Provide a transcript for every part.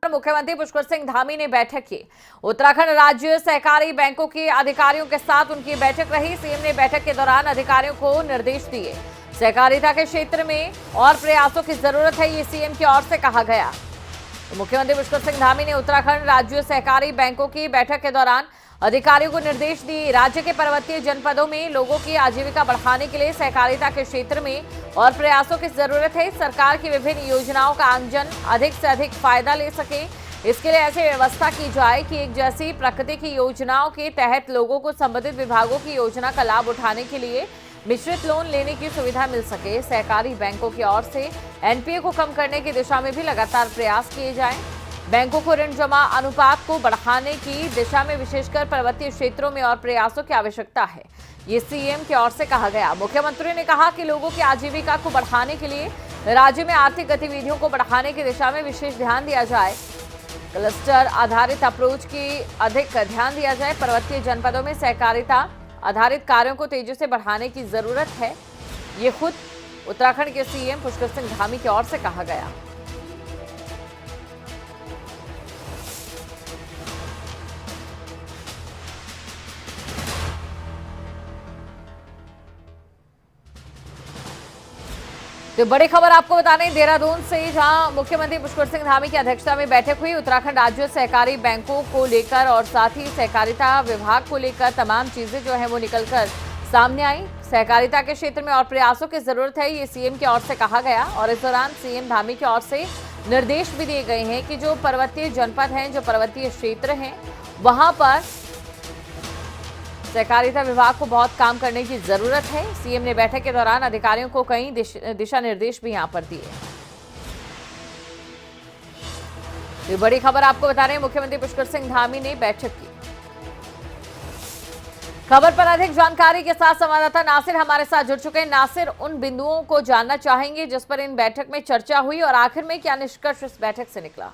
मुख्यमंत्री पुष्कर सिंह धामी ने बैठक की। उत्तराखंड राज्य सहकारी बैंकों के अधिकारियों के साथ उनकी बैठक रही। सीएम ने बैठक के दौरान अधिकारियों को निर्देश दिए। सहकारिता के क्षेत्र में और प्रयासों की जरूरत है, ये सीएम की ओर से कहा गया। तो मुख्यमंत्री पुष्कर सिंह धामी ने उत्तराखंड राज्य सहकारी बैंकों की बैठक के दौरान अधिकारियों को निर्देश दिए। राज्य के पर्वतीय जनपदों में लोगों की आजीविका बढ़ाने के लिए सहकारिता के क्षेत्र में और प्रयासों की जरूरत है। सरकार की विभिन्न योजनाओं का आमजन अधिक से अधिक फायदा ले सके, इसके लिए ऐसी व्यवस्था की जाए कि एक जैसी प्रकृति की योजनाओं के तहत लोगों को संबंधित विभागों की योजना का लाभ उठाने के लिए मिश्रित लोन लेने की सुविधा मिल सके। सहकारी बैंकों की ओर से एनपीए को कम करने की दिशा में भी लगातार प्रयास किए जाएं। बैंकों को ऋण जमा अनुपात को बढ़ाने की दिशा में विशेषकर पर्वतीय क्षेत्रों में और प्रयासों की आवश्यकता है, ये सीएम की ओर से कहा गया। मुख्यमंत्री ने कहा कि लोगों की आजीविका को बढ़ाने के लिए राज्य में आर्थिक गतिविधियों को बढ़ाने की दिशा में विशेष ध्यान दिया जाए। क्लस्टर आधारित अप्रोच की अधिक ध्यान दिया जाए। पर्वतीय जनपदों में सहकारिता आधारित कार्यों को तेजी से बढ़ाने की जरूरत है, ये खुद उत्तराखंड के सीएम पुष्कर सिंह धामी की ओर से कहा गया। तो बड़ी खबर आपको बता दें देहरादून से, जहां मुख्यमंत्री पुष्कर सिंह धामी की अध्यक्षता में बैठक हुई। उत्तराखंड राज्य सहकारी बैंकों को लेकर और साथ ही सहकारिता विभाग को लेकर तमाम चीजें जो है वो निकलकर सामने आई। सहकारिता के क्षेत्र में और प्रयासों की जरूरत है, ये सीएम की ओर से कहा गया। और इस दौरान सीएम धामी की ओर से निर्देश भी दिए गए हैं कि जो पर्वतीय जनपद हैं, जो पर्वतीय क्षेत्र हैं, वहां पर सहकारिता विभाग को बहुत काम करने की जरूरत है। सीएम ने बैठक के दौरान अधिकारियों को कई दिशा निर्देश भी यहां पर दिए। ये बड़ी खबर आपको बता रहे हैं, मुख्यमंत्री पुष्कर सिंह धामी ने बैठक की। खबर पर अधिक जानकारी के साथ संवाददाता नासिर हमारे साथ जुड़ चुके हैं। नासिर, उन बिंदुओं को जानना चाहेंगे जिस पर इन बैठक में चर्चा हुई और आखिर में क्या निष्कर्ष इस बैठक से निकला?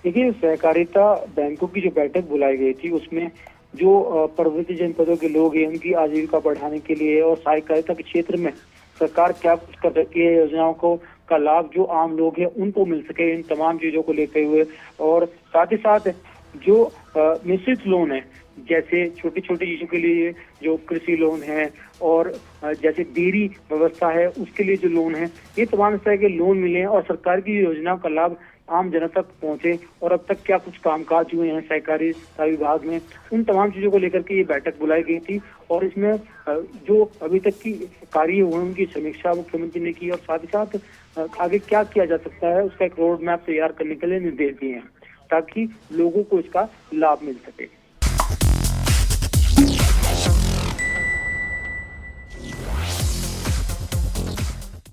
देखिए, सहकारिता बैंकों की जो बैठक बुलाई गई थी उसमें जो पर्वतीय जनपदों के लोग हैं उनकी आजीविका बढ़ाने के लिए और सहकारिता के क्षेत्र में सरकार क्या कुछ कर रही है, योजनाओं को का लाभ जो आम लोग हैं उनको मिल सके, इन तमाम चीजों को लेते हुए। और साथ ही साथ जो मिश्रित लोन है, जैसे छोटी छोटी चीजों के लिए जो कृषि लोन है और जैसे डेयरी व्यवस्था है उसके लिए जो लोन है, ये तमाम तरह के लोन मिले हैं और सरकार की योजनाओं का लाभ आम जनता तक पहुंचे। और अब तक क्या कुछ कामकाज हुए हैं सहकारिता विभाग में, उन तमाम चीजों को लेकर के ये बैठक बुलाई गई थी। और इसमें जो अभी तक की कार्य हुए उनकी समीक्षा मुख्यमंत्री ने की और साथ ही साथ आगे क्या किया जा सकता है उसका एक रोड मैप तैयार करने के लिए निर्देश दिए हैं ताकि लोगों को इसका लाभ मिल सके।